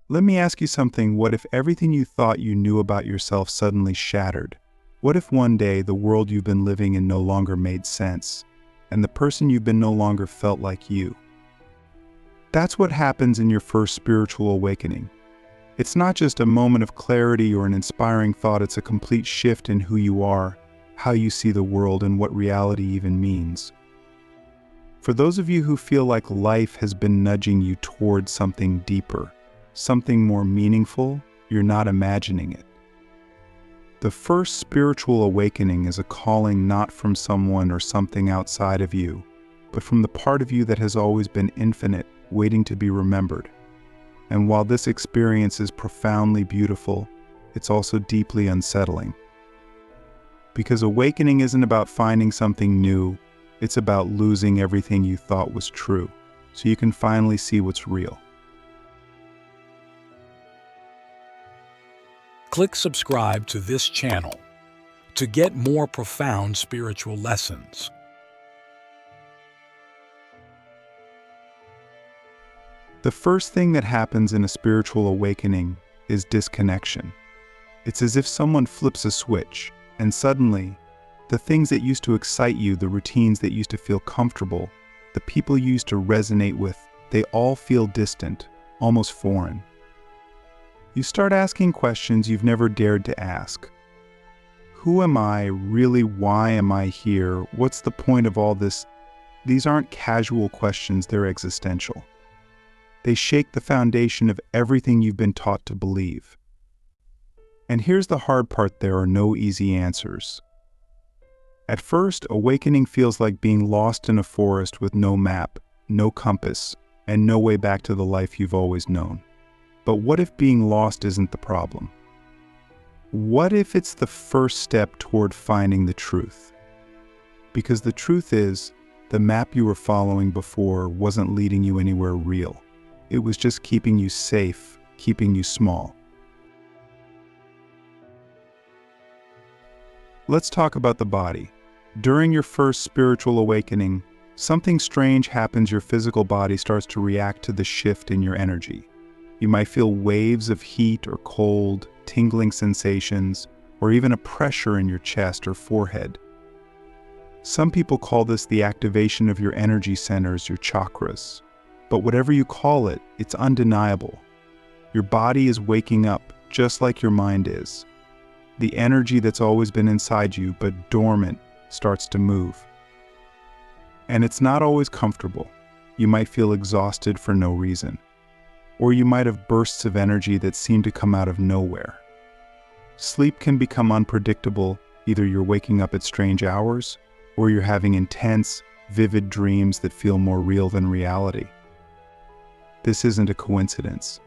Let me ask you something. What if everything you thought you knew about yourself suddenly shattered? What if one day the world you've been living in no longer made sense, and the person you've been no longer felt like you? That's what happens in your first spiritual awakening. It's not just a moment of clarity or an inspiring thought, it's a complete shift in who you are, how you see the world, and what reality even means. For those of you who feel like life has been nudging you towards something deeper, something more meaningful, you're not imagining it. The first spiritual awakening is a calling not from someone or something outside of you, but from the part of you that has always been infinite, waiting to be remembered. And while this experience is profoundly beautiful, it's also deeply unsettling. Because awakening isn't about finding something new, it's about losing everything you thought was true, so you can finally see what's real. Click subscribe to this channel to get more profound spiritual lessons. The first thing that happens in a spiritual awakening is disconnection. It's as if someone flips a switch, and suddenly, the things that used to excite you, the routines that used to feel comfortable, the people you used to resonate with, they all feel distant, almost foreign. You start asking questions you've never dared to ask. Who am I really? Why am I here? What's the point of all this? These aren't casual questions, they're existential. They shake the foundation of everything you've been taught to believe. And here's the hard part: there are no easy answers. At first, awakening feels like being lost in a forest with no map, no compass, and no way back to the life you've always known. But what if being lost isn't the problem? What if it's the first step toward finding the truth? Because the truth is, the map you were following before wasn't leading you anywhere real. It was just keeping you safe, keeping you small. Let's talk about the body. During your first spiritual awakening, something strange happens. Your physical body starts to react to the shift in your energy. You might feel waves of heat or cold, tingling sensations, or even a pressure in your chest or forehead. Some people call this the activation of your energy centers, your chakras. But whatever you call it, it's undeniable. Your body is waking up, just like your mind is. The energy that's always been inside you, but dormant, starts to move. And it's not always comfortable. You might feel exhausted for no reason. Or you might have bursts of energy that seem to come out of nowhere. Sleep can become unpredictable. Either you're waking up at strange hours, or you're having intense, vivid dreams that feel more real than reality. This isn't a coincidence.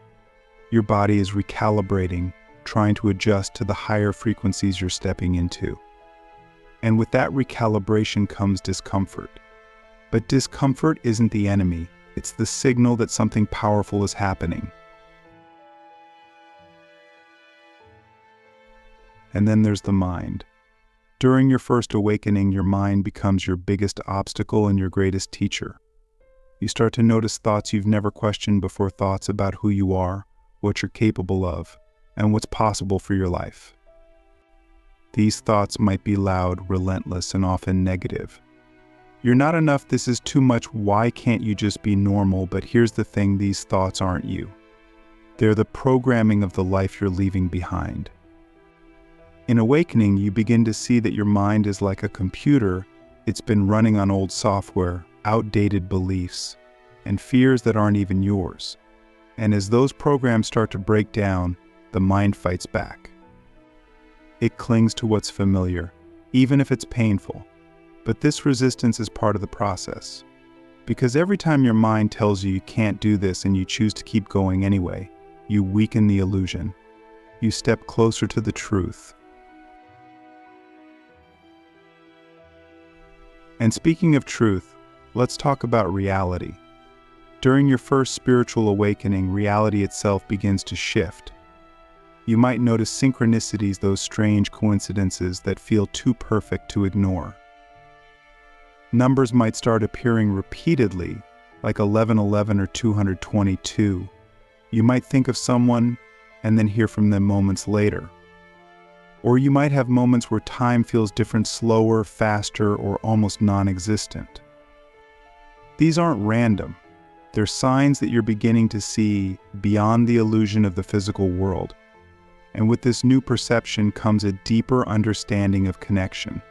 Your body is recalibrating, trying to adjust to the higher frequencies you're stepping into. And with that recalibration comes discomfort. But discomfort isn't the enemy, it's the signal that something powerful is happening. And then there's the mind. During your first awakening, your mind becomes your biggest obstacle and your greatest teacher. You start to notice thoughts you've never questioned before, thoughts about who you are, what you're capable of, and what's possible for your life. These thoughts might be loud, relentless, and often negative. You're not enough, this is too much, why can't you just be normal? But here's the thing, these thoughts aren't you. They're the programming of the life you're leaving behind. In awakening, you begin to see that your mind is like a computer. It's been running on old software, outdated beliefs, and fears that aren't even yours. And as those programs start to break down, the mind fights back. It clings to what's familiar, even if it's painful. But this resistance is part of the process. Because every time your mind tells you you can't do this and you choose to keep going anyway, you weaken the illusion. You step closer to the truth. And speaking of truth, let's talk about reality. During your first spiritual awakening, reality itself begins to shift. You might notice synchronicities, those strange coincidences that feel too perfect to ignore. Numbers might start appearing repeatedly, like 1111 or 222, You might think of someone and then hear from them moments later. Or you might have moments where time feels different, slower, faster, or almost non-existent. These aren't random. They're signs that you're beginning to see beyond the illusion of the physical world. And with this new perception comes a deeper understanding of connection.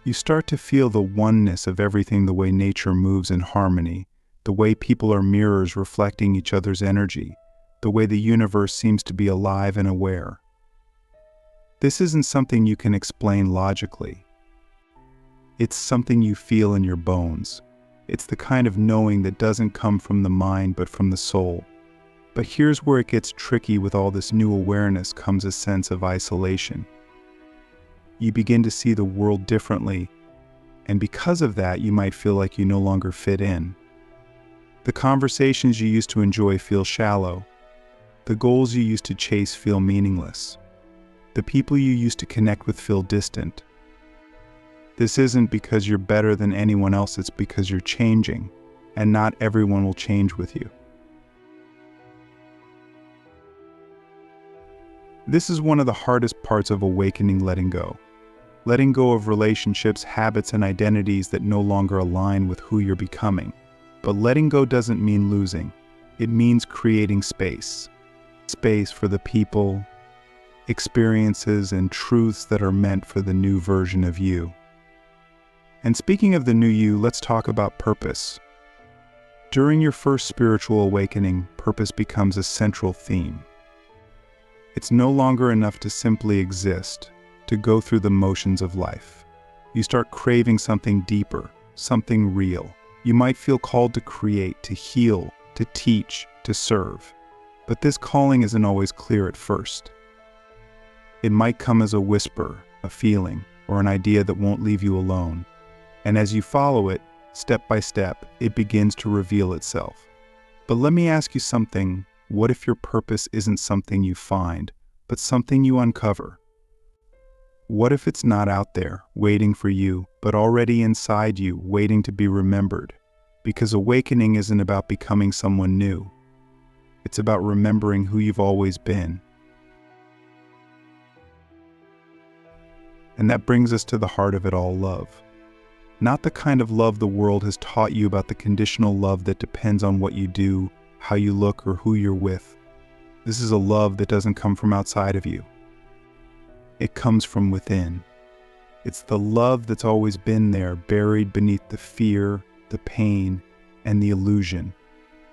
You start to feel the oneness of everything, the way nature moves in harmony, the way people are mirrors reflecting each other's energy, the way the universe seems to be alive and aware. This isn't something you can explain logically. It's something you feel in your bones. It's the kind of knowing that doesn't come from the mind but from the soul. But here's where it gets tricky. With all this new awareness comes a sense of isolation. You begin to see the world differently, and because of that, you might feel like you no longer fit in. The conversations you used to enjoy feel shallow. The goals you used to chase feel meaningless. The people you used to connect with feel distant. This isn't because you're better than anyone else, it's because you're changing, and not everyone will change with you. This is one of the hardest parts of awakening: letting go. Letting go of relationships, habits, and identities that no longer align with who you're becoming. But letting go doesn't mean losing. It means creating space. Space for the people, experiences, and truths that are meant for the new version of you. And speaking of the new you, let's talk about purpose. During your first spiritual awakening, purpose becomes a central theme. It's no longer enough to simply exist, to go through the motions of life. You start craving something deeper, something real. You might feel called to create, to heal, to teach, to serve. But this calling isn't always clear at first. It might come as a whisper, a feeling, or an idea that won't leave you alone. And as you follow it, step by step, it begins to reveal itself. But let me ask you something. What if your purpose isn't something you find, but something you uncover? What if it's not out there, waiting for you, but already inside you, waiting to be remembered? Because awakening isn't about becoming someone new. It's about remembering who you've always been. And that brings us to the heart of it all: love. Not the kind of love the world has taught you about, the conditional love that depends on what you do, how you look, or who you're with. This is a love that doesn't come from outside of you. It comes from within. It's the love that's always been there, buried beneath the fear, the pain, and the illusion.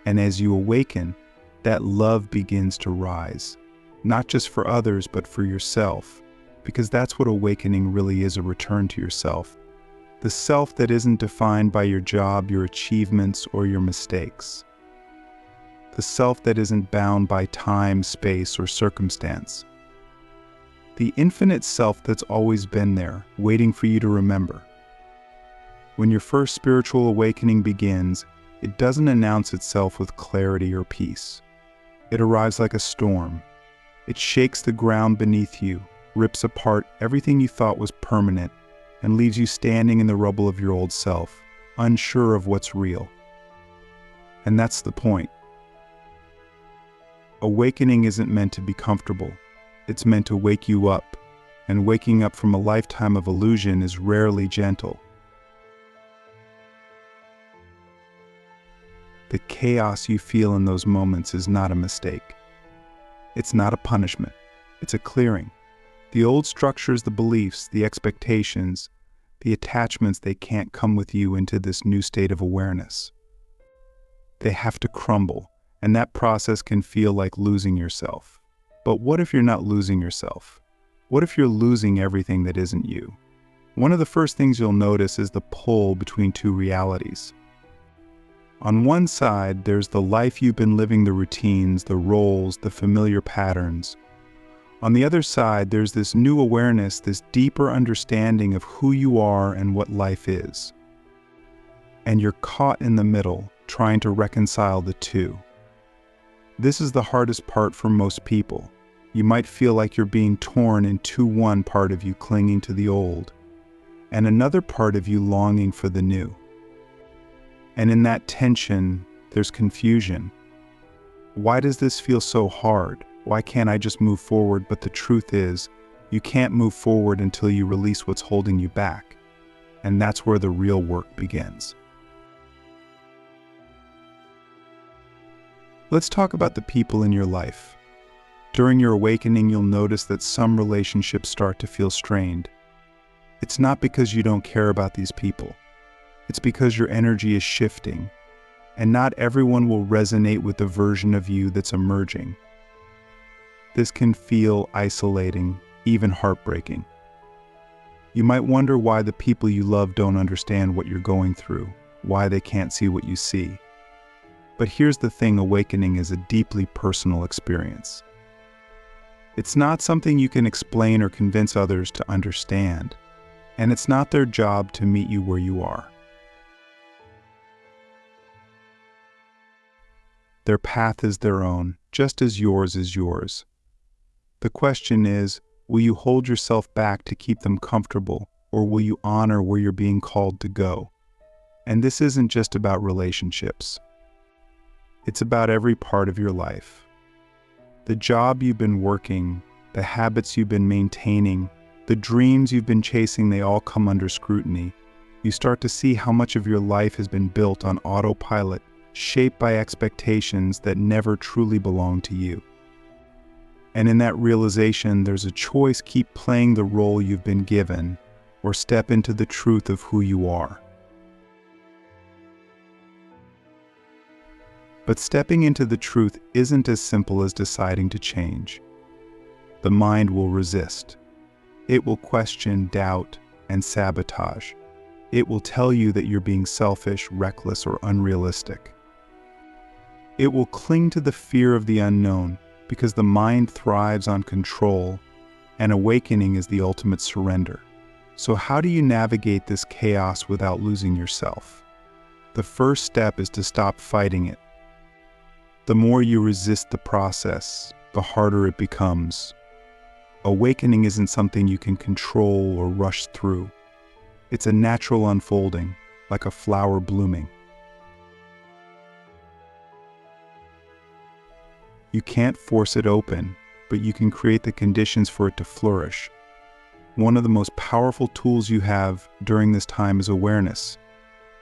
And as you awaken, that love begins to rise, not just for others, but for yourself, because that's what awakening really is: a return to yourself. The self that isn't defined by your job, your achievements, or your mistakes. The self that isn't bound by time, space, or circumstance. The infinite self that's always been there, waiting for you to remember. When your first spiritual awakening begins, it doesn't announce itself with clarity or peace. It arrives like a storm. It shakes the ground beneath you, rips apart everything you thought was permanent, and leaves you standing in the rubble of your old self, unsure of what's real. And that's the point. Awakening isn't meant to be comfortable. It's meant to wake you up, and waking up from a lifetime of illusion is rarely gentle. The chaos you feel in those moments is not a mistake. It's not a punishment. It's a clearing. The old structures, the beliefs, the expectations, the attachments, they can't come with you into this new state of awareness. They have to crumble, and that process can feel like losing yourself. But what if you're not losing yourself? What if you're losing everything that isn't you? One of the first things you'll notice is the pull between two realities. On one side, there's the life you've been living, the routines, the roles, the familiar patterns. On the other side, there's this new awareness, this deeper understanding of who you are and what life is. And you're caught in the middle, trying to reconcile the two. This is the hardest part for most people. You might feel like you're being torn in two: one part of you clinging to the old, and another part of you longing for the new. And in that tension, there's confusion. Why does this feel so hard? Why can't I just move forward? But the truth is, you can't move forward until you release what's holding you back. And that's where the real work begins. Let's talk about the people in your life. During your awakening, you'll notice that some relationships start to feel strained. It's not because you don't care about these people. It's because your energy is shifting, and not everyone will resonate with the version of you that's emerging. This can feel isolating, even heartbreaking. You might wonder why the people you love don't understand what you're going through, why they can't see what you see. But here's the thing, awakening is a deeply personal experience. It's not something you can explain or convince others to understand, and it's not their job to meet you where you are. Their path is their own, just as yours is yours. The question is, will you hold yourself back to keep them comfortable, or will you honor where you're being called to go? And this isn't just about relationships. It's about every part of your life. The job you've been working, the habits you've been maintaining, the dreams you've been chasing, they all come under scrutiny. You start to see how much of your life has been built on autopilot, shaped by expectations that never truly belong to you. And in that realization, there's a choice: keep playing the role you've been given, or step into the truth of who you are. But stepping into the truth isn't as simple as deciding to change. The mind will resist. It will question, doubt, and sabotage. It will tell you that you're being selfish, reckless, or unrealistic. It will cling to the fear of the unknown, because the mind thrives on control, and awakening is the ultimate surrender. So how do you navigate this chaos without losing yourself? The first step is to stop fighting it. The more you resist the process, the harder it becomes. Awakening isn't something you can control or rush through. It's a natural unfolding, like a flower blooming. You can't force it open, but you can create the conditions for it to flourish. One of the most powerful tools you have during this time is awareness.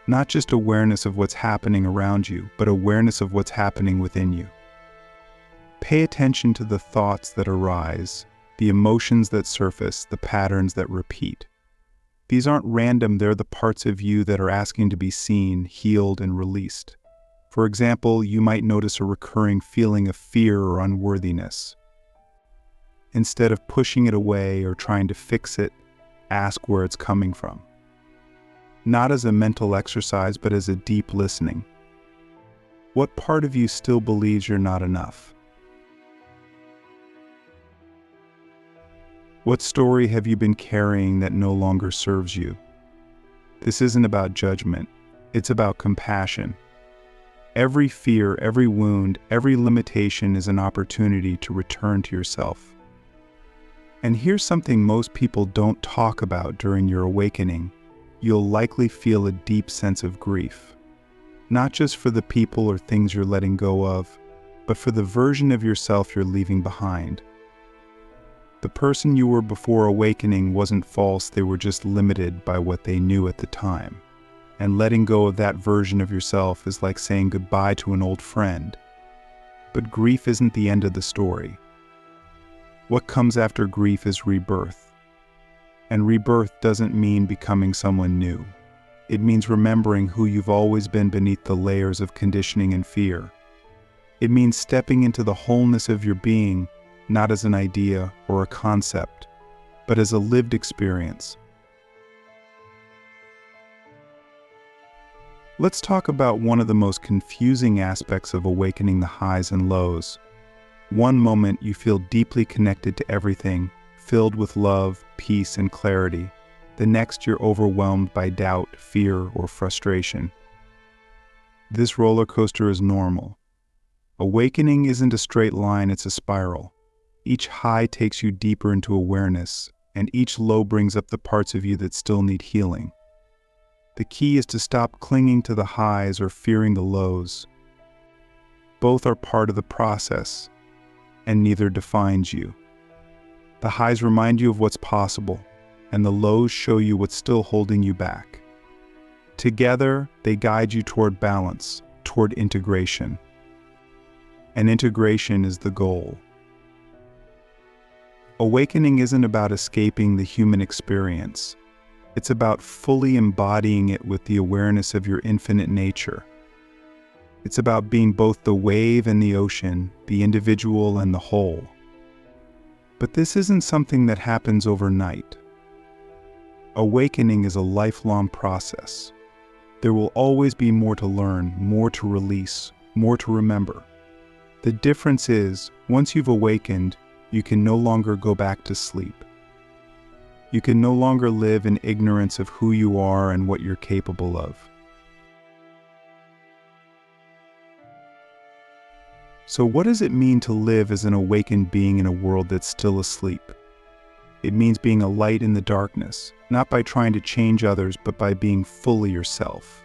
Not just awareness of what's happening around you, but awareness of what's happening within you. Pay attention to the thoughts that arise, the emotions that surface, the patterns that repeat. These aren't random, they're the parts of you that are asking to be seen, healed, and released. For example, you might notice a recurring feeling of fear or unworthiness. Instead of pushing it away or trying to fix it, ask where it's coming from. Not as a mental exercise, but as a deep listening. What part of you still believes you're not enough? What story have you been carrying that no longer serves you? This isn't about judgment, it's about compassion. Every fear, every wound, every limitation is an opportunity to return to yourself. And here's something most people don't talk about during your awakening. You'll likely feel a deep sense of grief. Not just for the people or things you're letting go of, but for the version of yourself you're leaving behind. The person you were before awakening wasn't false, they were just limited by what they knew at the time. And letting go of that version of yourself is like saying goodbye to an old friend. But grief isn't the end of the story. What comes after grief is rebirth. And rebirth doesn't mean becoming someone new. It means remembering who you've always been beneath the layers of conditioning and fear. It means stepping into the wholeness of your being, not as an idea or a concept, but as a lived experience. Let's talk about one of the most confusing aspects of awakening: the highs and lows. One moment you feel deeply connected to everything, filled with love, peace, and clarity. The next you're overwhelmed by doubt, fear, or frustration. This roller coaster is normal. Awakening isn't a straight line, it's a spiral. Each high takes you deeper into awareness, and each low brings up the parts of you that still need healing. The key is to stop clinging to the highs or fearing the lows. Both are part of the process, and neither defines you. The highs remind you of what's possible, and the lows show you what's still holding you back. Together, they guide you toward balance, toward integration. And integration is the goal. Awakening isn't about escaping the human experience. It's about fully embodying it with the awareness of your infinite nature. It's about being both the wave and the ocean, the individual and the whole. But this isn't something that happens overnight. Awakening is a lifelong process. There will always be more to learn, more to release, more to remember. The difference is, once you've awakened, you can no longer go back to sleep. You can no longer live in ignorance of who you are and what you're capable of. So what does it mean to live as an awakened being in a world that's still asleep? It means being a light in the darkness, not by trying to change others, but by being fully yourself.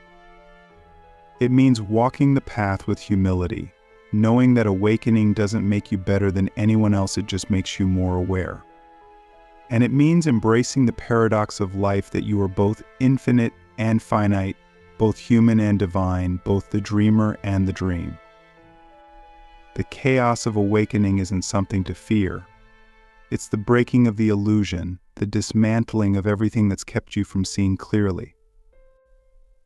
It means walking the path with humility, knowing that awakening doesn't make you better than anyone else, it just makes you more aware. And it means embracing the paradox of life that you are both infinite and finite, both human and divine, both the dreamer and the dream. The chaos of awakening isn't something to fear. It's the breaking of the illusion, the dismantling of everything that's kept you from seeing clearly.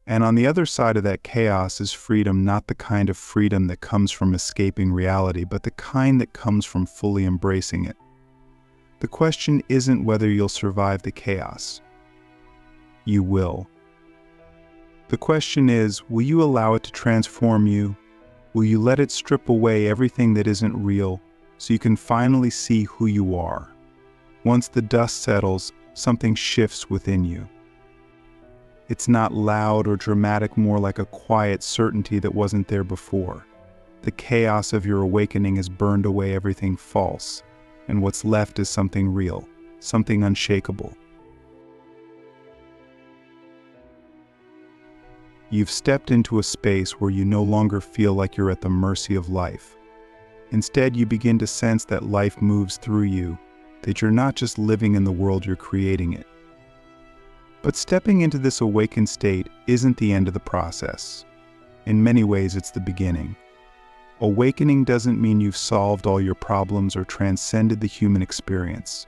And on the other side of that chaos is freedom, not the kind of freedom that comes from escaping reality, but the kind that comes from fully embracing it. The question isn't whether you'll survive the chaos. You will. The question is, will you allow it to transform you? Will you let it strip away everything that isn't real so you can finally see who you are? Once the dust settles, something shifts within you. It's not loud or dramatic, more like a quiet certainty that wasn't there before. The chaos of your awakening has burned away everything false, and what's left is something real, something unshakable. You've stepped into a space where you no longer feel like you're at the mercy of life. Instead, you begin to sense that life moves through you, that you're not just living in the world, you're creating it. But stepping into this awakened state isn't the end of the process. In many ways, it's the beginning. Awakening doesn't mean you've solved all your problems or transcended the human experience.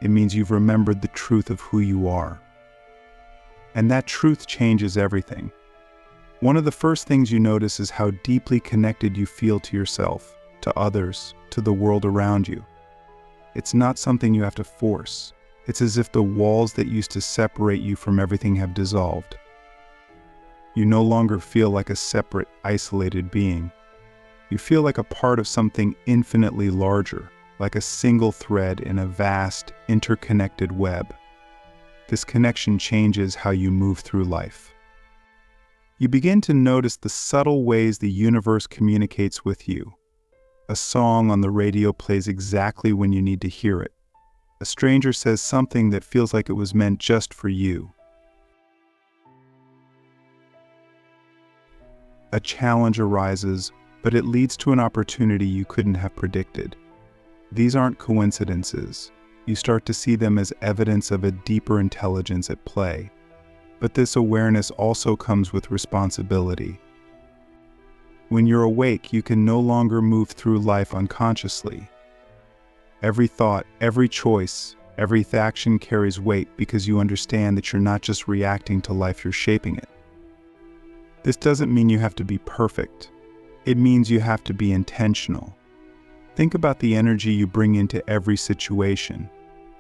It means you've remembered the truth of who you are. And that truth changes everything. One of the first things you notice is how deeply connected you feel to yourself, to others, to the world around you. It's not something you have to force. It's as if the walls that used to separate you from everything have dissolved. You no longer feel like a separate, isolated being. You feel like a part of something infinitely larger, like a single thread in a vast, interconnected web. This connection changes how you move through life. You begin to notice the subtle ways the universe communicates with you. A song on the radio plays exactly when you need to hear it. A stranger says something that feels like it was meant just for you. A challenge arises, but it leads to an opportunity you couldn't have predicted. These aren't coincidences. You start to see them as evidence of a deeper intelligence at play. But this awareness also comes with responsibility. When you're awake, you can no longer move through life unconsciously. Every thought, every choice, every action carries weight because you understand that you're not just reacting to life, you're shaping it. This doesn't mean you have to be perfect. It means you have to be intentional. Think about the energy you bring into every situation.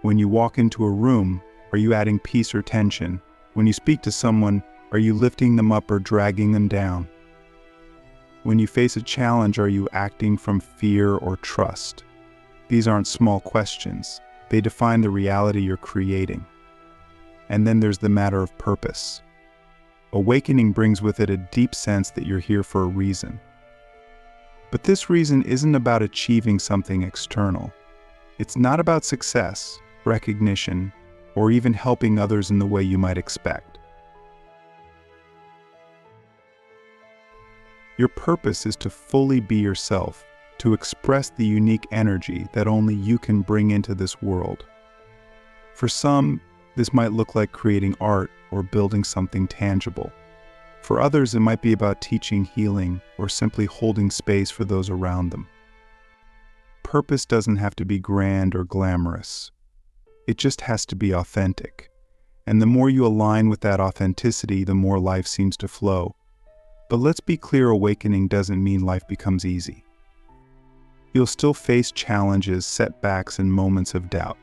When you walk into a room, are you adding peace or tension? When you speak to someone, are you lifting them up or dragging them down? When you face a challenge, are you acting from fear or trust? These aren't small questions. They define the reality you're creating. And then there's the matter of purpose. Awakening brings with it a deep sense that you're here for a reason. But this reason isn't about achieving something external. It's not about success, recognition, or even helping others in the way you might expect. Your purpose is to fully be yourself, to express the unique energy that only you can bring into this world. For some, this might look like creating art or building something tangible. For others, it might be about teaching healing or simply holding space for those around them. Purpose doesn't have to be grand or glamorous. It just has to be authentic. And the more you align with that authenticity, the more life seems to flow. But let's be clear, awakening doesn't mean life becomes easy. You'll still face challenges, setbacks, and moments of doubt.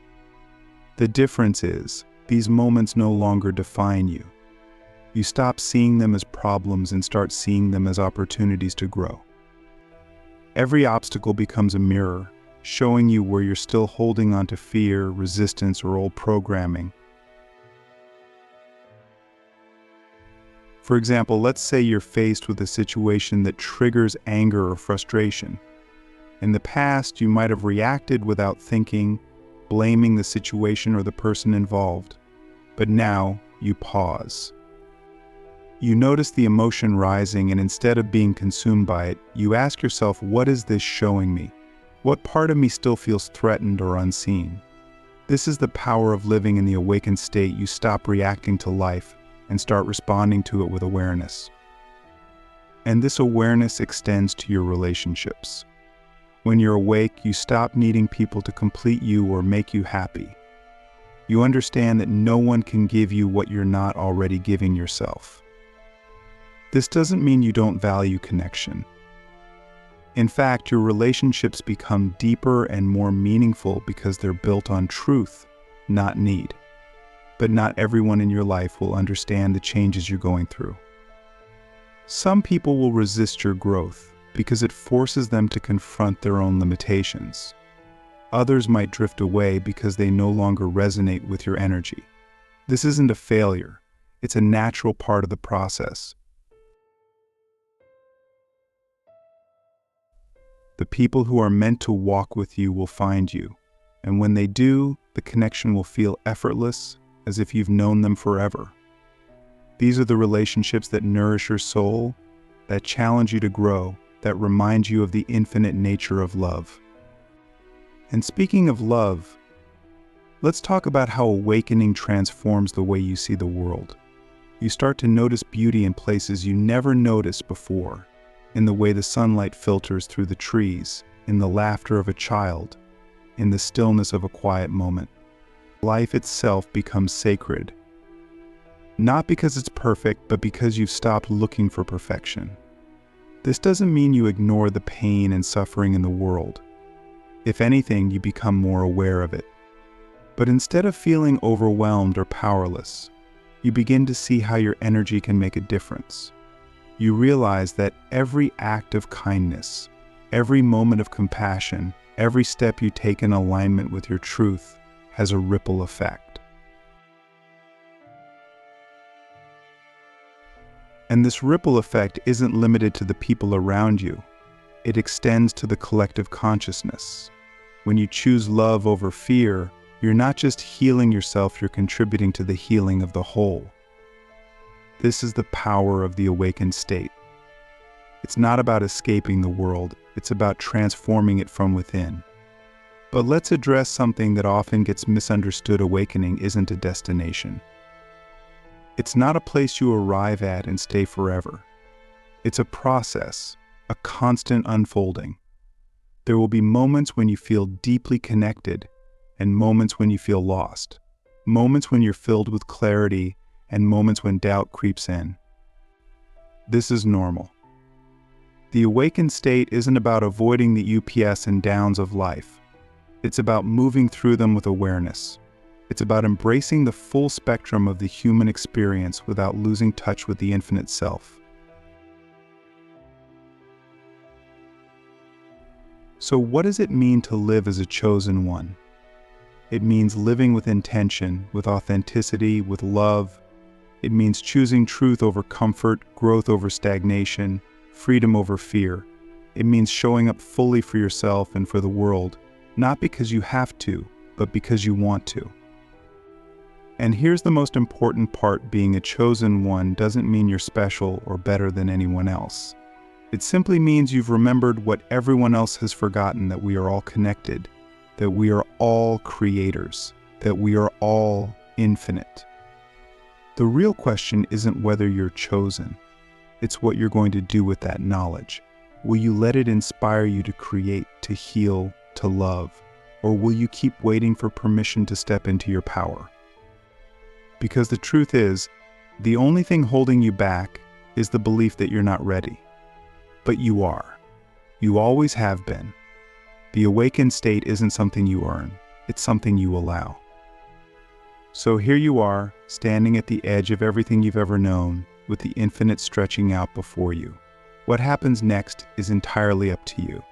The difference is, these moments no longer define you. You stop seeing them as problems and start seeing them as opportunities to grow. Every obstacle becomes a mirror, showing you where you're still holding on to fear, resistance, or old programming. For example, let's say you're faced with a situation that triggers anger or frustration. In the past, you might have reacted without thinking, blaming the situation or the person involved. But now, you pause. You notice the emotion rising, and instead of being consumed by it, you ask yourself, what is this showing me? What part of me still feels threatened or unseen? This is the power of living in the awakened state. You stop reacting to life and start responding to it with awareness. And this awareness extends to your relationships. When you're awake, you stop needing people to complete you or make you happy. You understand that no one can give you what you're not already giving yourself. This doesn't mean you don't value connection. In fact, your relationships become deeper and more meaningful because they're built on truth, not need. But not everyone in your life will understand the changes you're going through. Some people will resist your growth because it forces them to confront their own limitations. Others might drift away because they no longer resonate with your energy. This isn't a failure. It's a natural part of the process. The people who are meant to walk with you will find you, and when they do, the connection will feel effortless, as if you've known them forever. These are the relationships that nourish your soul, that challenge you to grow, that remind you of the infinite nature of love. And speaking of love, let's talk about how awakening transforms the way you see the world. You start to notice beauty in places you never noticed before. In the way the sunlight filters through the trees, in the laughter of a child, in the stillness of a quiet moment. Life itself becomes sacred. Not because it's perfect, but because you've stopped looking for perfection. This doesn't mean you ignore the pain and suffering in the world. If anything, you become more aware of it. But instead of feeling overwhelmed or powerless, you begin to see how your energy can make a difference. You realize that every act of kindness, every moment of compassion, every step you take in alignment with your truth has a ripple effect. And this ripple effect isn't limited to the people around you. It extends to the collective consciousness. When you choose love over fear, you're not just healing yourself, you're contributing to the healing of the whole. This is the power of the awakened state. It's not about escaping the world, it's about transforming it from within. But let's address something that often gets misunderstood. Awakening isn't a destination. It's not a place you arrive at and stay forever. It's a process, a constant unfolding. There will be moments when you feel deeply connected, and moments when you feel lost. Moments when you're filled with clarity, and moments when doubt creeps in. This is normal. The awakened state isn't about avoiding the ups and downs of life. It's about moving through them with awareness. It's about embracing the full spectrum of the human experience without losing touch with the infinite self. So what does it mean to live as a chosen one? It means living with intention, with authenticity, with love. It means choosing truth over comfort, growth over stagnation, freedom over fear. It means showing up fully for yourself and for the world, not because you have to, but because you want to. And here's the most important part: being a chosen one doesn't mean you're special or better than anyone else. It simply means you've remembered what everyone else has forgotten, that we are all connected, that we are all creators, that we are all infinite. The real question isn't whether you're chosen. It's what you're going to do with that knowledge. Will you let it inspire you to create, to heal, to love? Or will you keep waiting for permission to step into your power? Because the truth is, the only thing holding you back is the belief that you're not ready. But you are. You always have been. The awakened state isn't something you earn, it's something you allow. So here you are, standing at the edge of everything you've ever known, with the infinite stretching out before you. What happens next is entirely up to you.